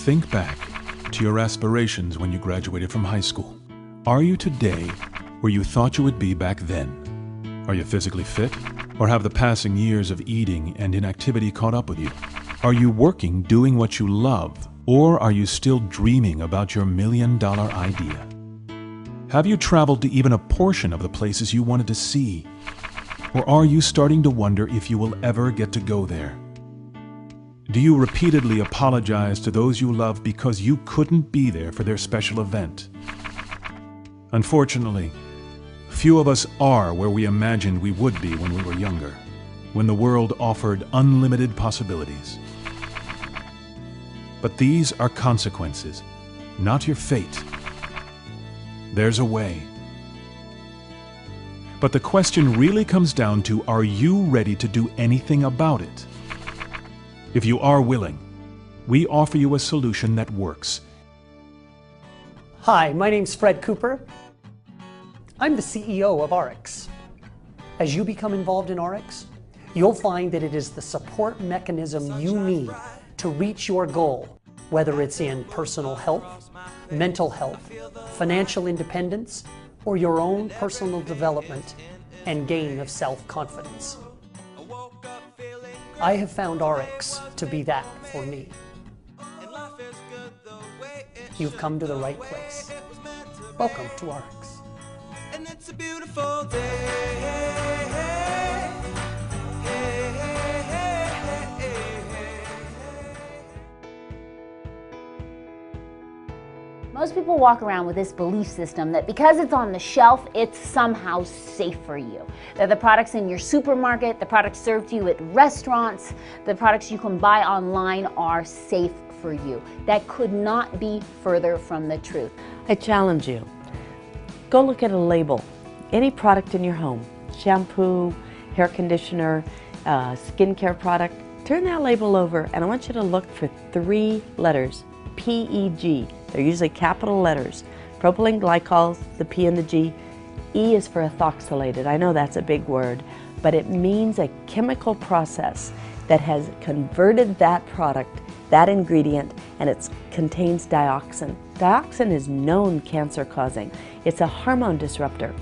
Think back to your aspirations when you graduated from high school. Are you today where you thought you would be back then? Are you physically fit? Or have the passing years of eating and inactivity caught up with you? Are you working doing what you love? Or are you still dreaming about your million-dollar idea? Have you traveled to even a portion of the places you wanted to see? Or are you starting to wonder if you will ever get to go there? Do you repeatedly apologize to those you love because you couldn't be there for their special event? Unfortunately, few of us are where we imagined we would be when we were younger, when the world offered unlimited possibilities. But these are consequences, not your fate. There's a way. But the question really comes down to, are you ready to do anything about it? If you are willing, we offer you a solution that works. Hi, my name's Fred Cooper. I'm the CEO of ARIIX. As you become involved in ARIIX, you'll find that it is the support mechanism you need to reach your goal, whether it's in personal health, mental health, financial independence, or your own personal development and gain of self-confidence. I have found ARIIX to be that for me. You've come to the right place. Welcome to ARIIX. And it's a beautiful day. Most people walk around with this belief system that because it's on the shelf, it's somehow safe for you. That the products in your supermarket, the products served to you at restaurants, the products you can buy online are safe for you. That could not be further from the truth. I challenge you. Go look at a label. Any product in your home, shampoo, hair conditioner, skincare product, turn that label over and I want you to look for 3 letters, PEG. They're usually capital letters. Propylene glycol, the P and the G. E is for ethoxylated. I know that's a big word, but it means a chemical process that has converted that product, that ingredient, and it contains dioxin. Dioxin is known cancer causing. It's a hormone disruptor.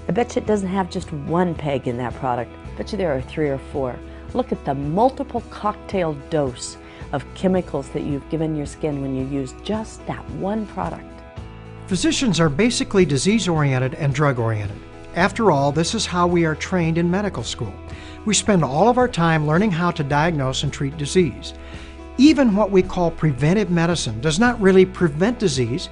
I bet you it doesn't have just 1 peg in that product. I bet you there are 3 or 4. Look at the multiple cocktail dose of chemicals that you've given your skin when you use just that 1 product. Physicians are basically disease-oriented and drug-oriented. After all, this is how we are trained in medical school. We spend all of our time learning how to diagnose and treat disease. Even what we call preventive medicine does not really prevent disease,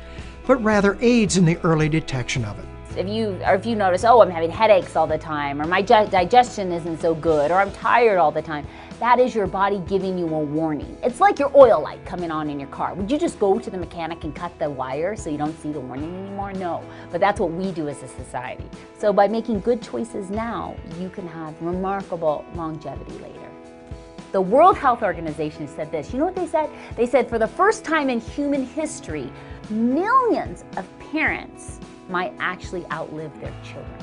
but rather aids in the early detection of it. If you notice, oh, I'm having headaches all the time, or my digestion isn't so good, or I'm tired all the time, that is your body giving you a warning. It's like your oil light coming on in your car. Would you just go to the mechanic and cut the wire so you don't see the warning anymore? No, but that's what we do as a society. So by making good choices now, you can have remarkable longevity later. The World Health Organization said this. You know what they said? They said for the first time in human history, millions of parents might actually outlive their children.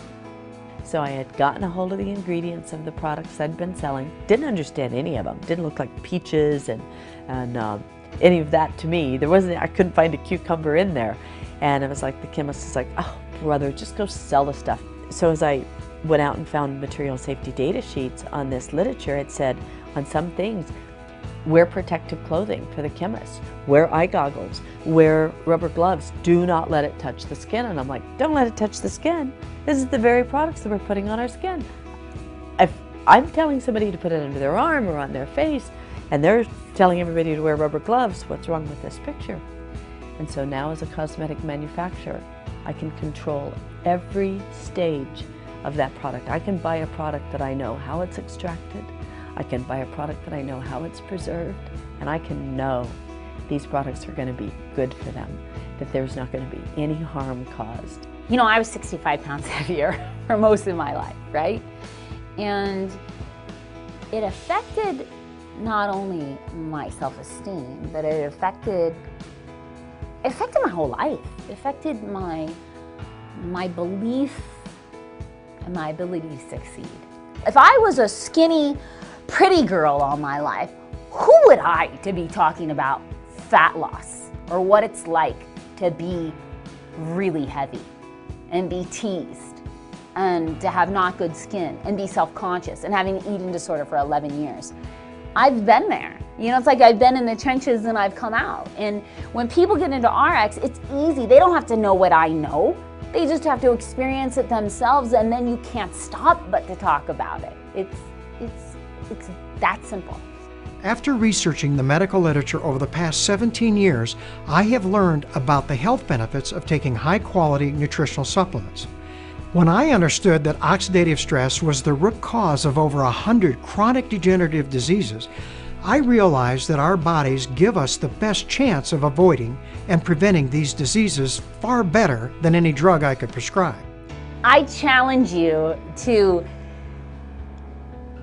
So I had gotten a hold of the ingredients of the products I'd been selling. Didn't understand any of them. Didn't look like peaches and any of that to me. I couldn't find a cucumber in there. And it was like the chemist was like, oh brother, just go sell the stuff. So as I went out and found material safety data sheets on this literature, it said on some things, wear protective clothing for the chemists, wear eye goggles, wear rubber gloves, do not let it touch the skin. And I'm like, don't let it touch the skin. This is the very products that we're putting on our skin. If I'm telling somebody to put it under their arm or on their face, and they're telling everybody to wear rubber gloves, what's wrong with this picture? And so now as a cosmetic manufacturer, I can control every stage of that product. I can buy a product that I know how it's extracted. I can buy a product that I know how it's preserved, and I can know these products are going to be good for them, that there's not going to be any harm caused. You know, I was 65 pounds heavier for most of my life, right? And it affected not only my self-esteem, but it affected my whole life. It affected my belief and my ability to succeed. If I was a skinny, pretty girl all my life, who would I to be talking about fat loss or what it's like to be really heavy and be teased and to have not good skin and be self-conscious and having an eating disorder for 11 years. I've been there. You know, it's like I've been in the trenches and I've come out. And when people get into RX, it's easy. They don't have to know what I know. They just have to experience it themselves, and then you can't stop but to talk about it. It's that simple. After researching the medical literature over the past 17 years, I have learned about the health benefits of taking high-quality nutritional supplements. When I understood that oxidative stress was the root cause of over 100 chronic degenerative diseases, I realized that our bodies give us the best chance of avoiding and preventing these diseases far better than any drug I could prescribe. I challenge you to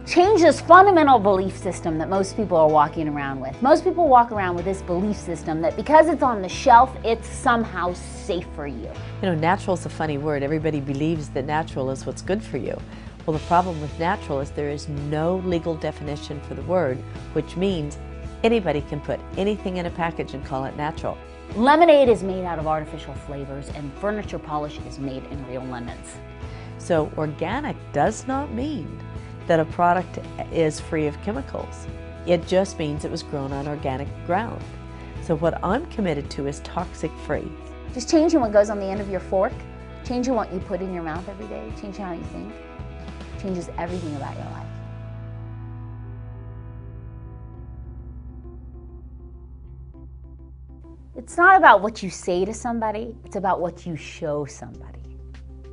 change this fundamental belief system that most people are walking around with. Most people walk around with this belief system that because it's on the shelf, it's somehow safe for you. You know, natural is a funny word. Everybody believes that natural is what's good for you. Well, the problem with natural is there is no legal definition for the word, which means anybody can put anything in a package and call it natural. Lemonade is made out of artificial flavors, and furniture polish is made in real lemons. So organic does not mean that a product is free of chemicals. It just means it was grown on organic ground. So what I'm committed to is toxic free. Just changing what goes on the end of your fork, changing what you put in your mouth every day, changing how you think, changes everything about your life. It's not about what you say to somebody, it's about what you show somebody.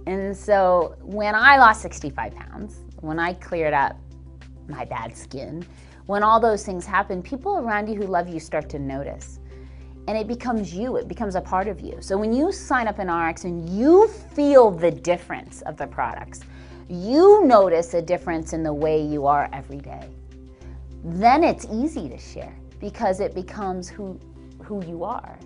And so when I lost 65 pounds, when I cleared up my bad skin, when all those things happen, people around you who love you start to notice. And it becomes you, it becomes a part of you. So when you sign up in RX and you feel the difference of the products, you notice a difference in the way you are every day, then it's easy to share because it becomes who you are.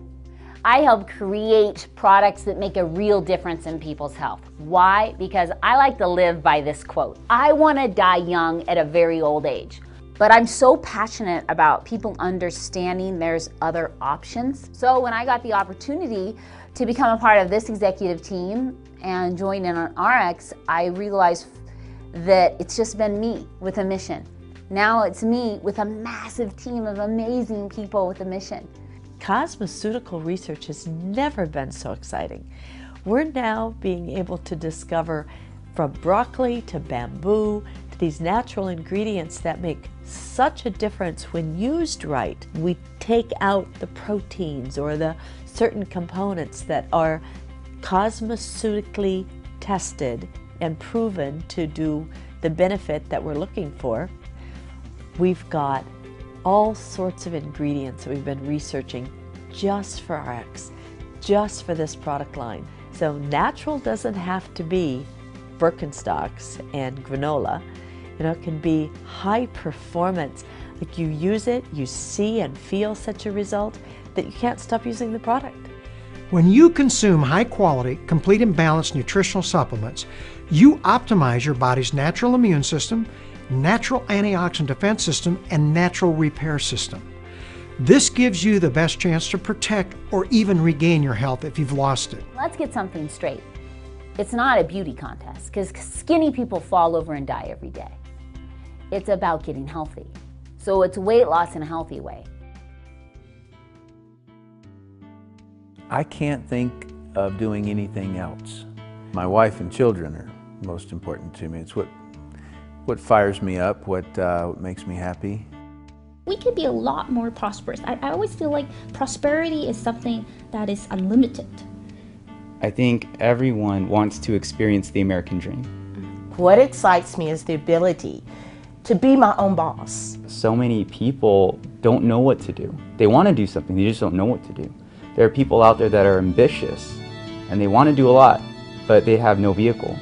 I help create products that make a real difference in people's health. Why? Because I like to live by this quote. I want to die young at a very old age. But I'm so passionate about people understanding there's other options. So when I got the opportunity to become a part of this executive team and join in on RX, I realized that it's just been me with a mission. Now it's me with a massive team of amazing people with a mission. Cosmeceutical research has never been so exciting. We're now being able to discover from broccoli to bamboo to these natural ingredients that make such a difference when used right. We take out the proteins or the certain components that are cosmeceutically tested and proven to do the benefit that we're looking for. We've got all sorts of ingredients that we've been researching just for RX, just for this product line. So natural doesn't have to be Birkenstocks and granola. You know, it can be high performance. Like you use it, you see and feel such a result that you can't stop using the product. When you consume high quality, complete and balanced nutritional supplements, you optimize your body's natural immune system, natural antioxidant defense system, and natural repair system. This gives you the best chance to protect or even regain your health if you've lost it. Let's get something straight. It's not a beauty contest because skinny people fall over and die every day. It's about getting healthy. So it's weight loss in a healthy way. I can't think of doing anything else. My wife and children are most important to me. It's what fires me up, what makes me happy. We can be a lot more prosperous. I always feel like prosperity is something that is unlimited. I think everyone wants to experience the American dream. What excites me is the ability to be my own boss. So many people don't know what to do. They want to do something, they just don't know what to do. There are people out there that are ambitious and they want to do a lot, but they have no vehicle.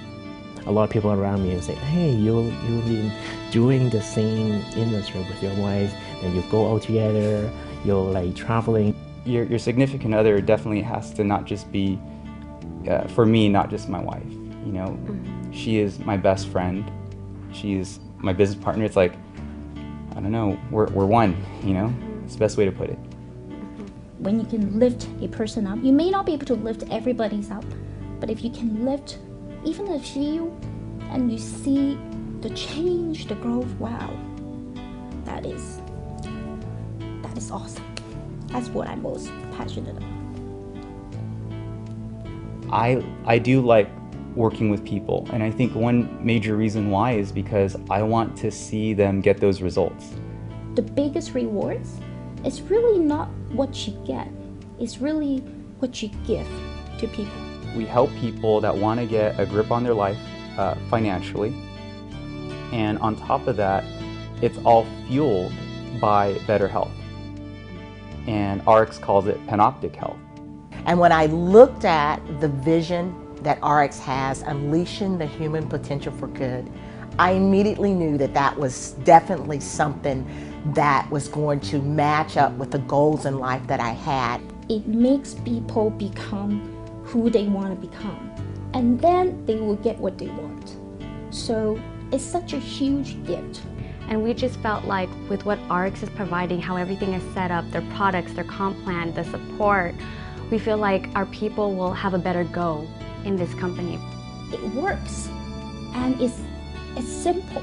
A lot of people around me say, hey, you've been doing the same industry with your wife, and you go out together, you're like traveling. Your significant other definitely has to not just be, for me, not just my wife. You know, she is my best friend. She is my business partner. It's like, I don't know, we're one, you know? It's the best way to put it. When you can lift a person up, you may not be able to lift everybody's up, but if you can lift even a few and you see the change, the growth, wow, that is awesome. That's what I'm most passionate about. I do like working with people, and I think one major reason why is because I want to see them get those results. The biggest rewards is really not what you get, it's really what you give to people. We help people that want to get a grip on their life financially, and on top of that, it's all fueled by better health. And ARIIX calls it panoptic health. And when I looked at the vision that ARIIX has, unleashing the human potential for good, I immediately knew that that was definitely something that was going to match up with the goals in life that I had. It makes people become who they want to become, and then they will get what they want. So it's such a huge gift. And we just felt like with what ARIIX is providing, how everything is set up, their products, their comp plan, the support, we feel like our people will have a better go in this company. It works, and it's simple.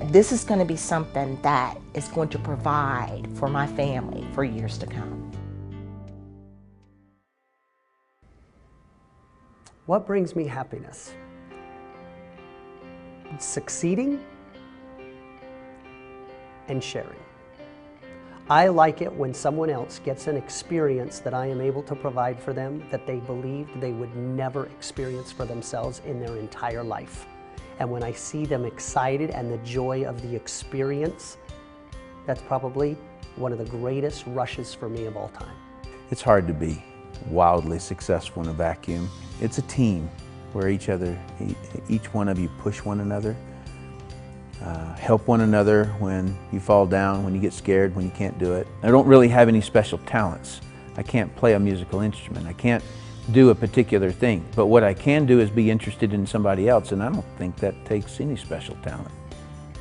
This is going to be something that is going to provide for my family for years to come. What brings me happiness? Succeeding and sharing. I like it when someone else gets an experience that I am able to provide for them that they believed they would never experience for themselves in their entire life. And when I see them excited and the joy of the experience, that's probably one of the greatest rushes for me of all time. It's hard to be wildly successful in a vacuum. It's a team where each one of you push one another, help one another when you fall down, when you get scared, when you can't do it. I don't really have any special talents. I can't play a musical instrument. I can't do a particular thing. But what I can do is be interested in somebody else, and I don't think that takes any special talent.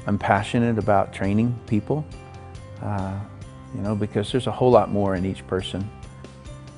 I'm passionate about training people, because there's a whole lot more in each person.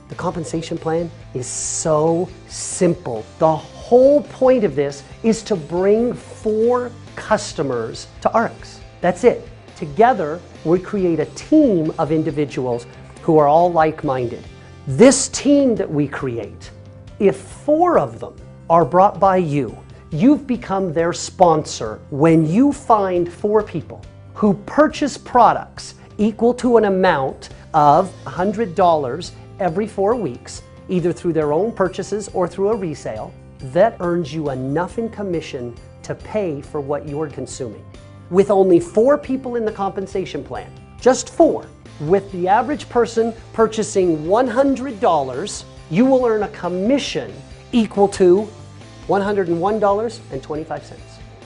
The compensation plan is so simple. The whole point of this is to bring 4 customers to ARIIX. That's it. Together, we create a team of individuals who are all like-minded. This team that we create, if 4 of them are brought by you, you've become their sponsor. When you find 4 people who purchase products equal to an amount of $100 every 4 weeks, either through their own purchases or through a resale, that earns you enough in commission to pay for what you're consuming. With only 4 people in the compensation plan, just 4, with the average person purchasing $100, you will earn a commission equal to $101.25.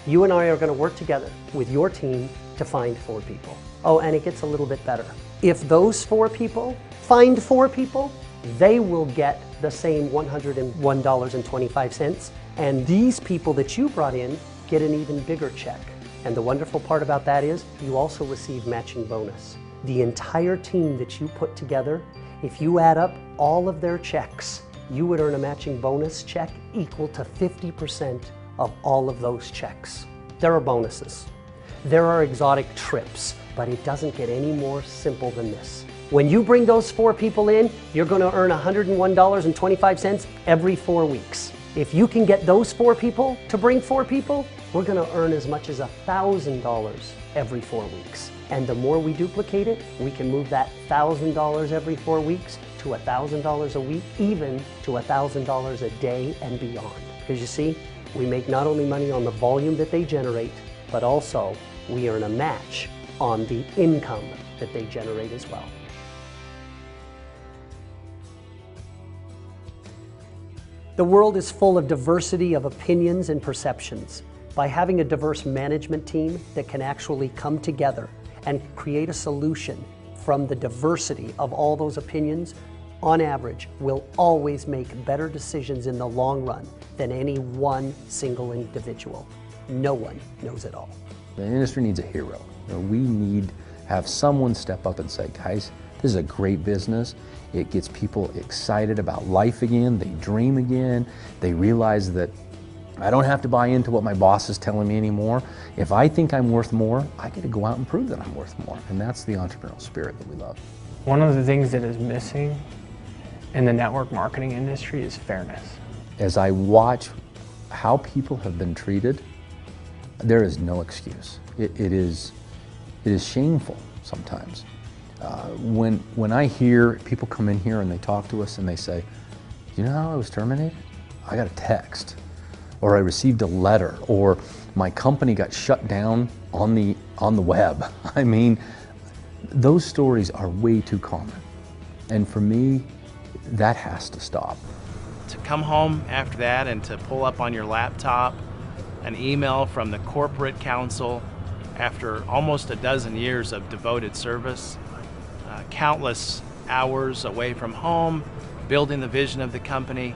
You and I are going to work together with your team to find 4 people. Oh, and it gets a little bit better. If those 4 people find 4 people, they will get the same $101.25, and these people that you brought in get an even bigger check. And the wonderful part about that is you also receive matching bonus. The entire team that you put together, if you add up all of their checks, you would earn a matching bonus check equal to 50% of all of those checks. There are bonuses. There are exotic trips, but it doesn't get any more simple than this. When you bring those 4 people in, you're going to earn $101.25 every 4 weeks. If you can get those 4 people to bring 4 people, we're going to earn as much as $1,000 every 4 weeks. And the more we duplicate it, we can move that $1,000 every 4 weeks to $1,000 a week, even to $1,000 a day and beyond. Because you see, we make not only money on the volume that they generate, but also we earn a match on the income that they generate as well. The world is full of diversity of opinions and perceptions. By having a diverse management team that can actually come together and create a solution from the diversity of all those opinions, on average, we'll always make better decisions in the long run than any one single individual. No one knows it all. The industry needs a hero. We need to have someone step up and say, guys, This is a great business. It gets people excited about life again. They dream again. They realize that I don't have to buy into what my boss is telling me anymore. If I think I'm worth more, I get to go out and prove that I'm worth more. And that's the entrepreneurial spirit that we love. One of the things that is missing in the network marketing industry is fairness. As I watch how people have been treated, there is no excuse. It is shameful sometimes. When I hear people come in here and they talk to us and they say, you know how I was terminated? I got a text, or I received a letter, or my company got shut down on the web. I mean, those stories are way too common. And for me, that has to stop. To come home after that and to pull up on your laptop an email from the corporate counsel after almost a dozen years of devoted service, countless hours away from home, building the vision of the company,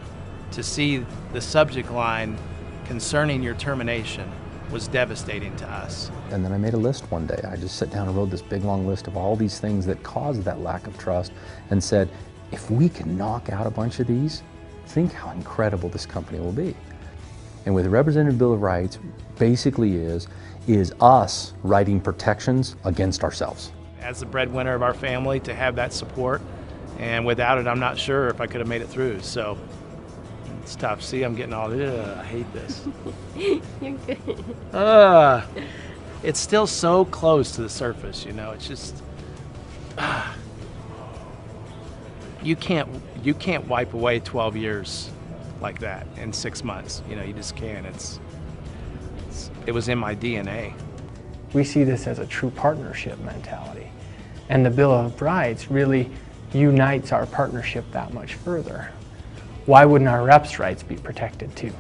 to see the subject line concerning your termination was devastating to us. And then I made a list one day. I just sat down and wrote this big long list of all these things that caused that lack of trust and said, if we can knock out a bunch of these, think how incredible this company will be. And with the Representative Bill of Rights basically is us writing protections against ourselves. As the breadwinner of our family, to have that support, and without it, I'm not sure if I could have made it through. So it's tough. See, I'm getting all, I hate this. You're good. It's still so close to the surface, you know. It's just, you can't wipe away 12 years like that in 6 months. You know, you just can't. It was in my DNA. We see this as a true partnership mentality. And the Bill of Rights really unites our partnership that much further. Why wouldn't our reps' rights be protected too?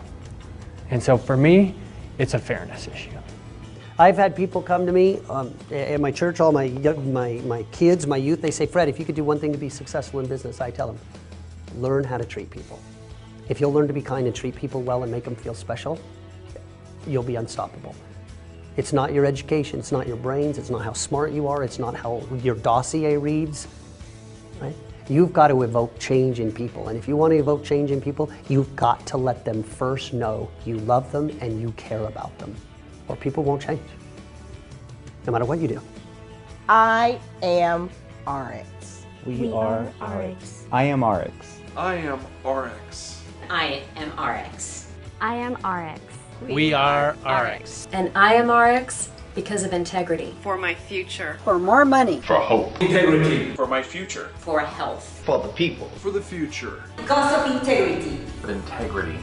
And so for me, it's a fairness issue. I've had people come to me at my church, all my kids, my youth, they say, Fred, if you could do one thing to be successful in business, I tell them, learn how to treat people. If you'll learn to be kind and treat people well and make them feel special, you'll be unstoppable. It's not your education, it's not your brains, it's not how smart you are, it's not how your dossier reads, right? You've got to evoke change in people, and if you want to evoke change in people, you've got to let them first know you love them and you care about them, or people won't change, no matter what you do. I am ARIIX. We are ARIIX. I am ARIIX. I am ARIIX. I am ARIIX. I am ARIIX. We are ARIIX. And I am ARIIX because of integrity. For my future. For more money. For hope. Integrity. For my future. For health. For the people. For the future. Because of integrity. For integrity.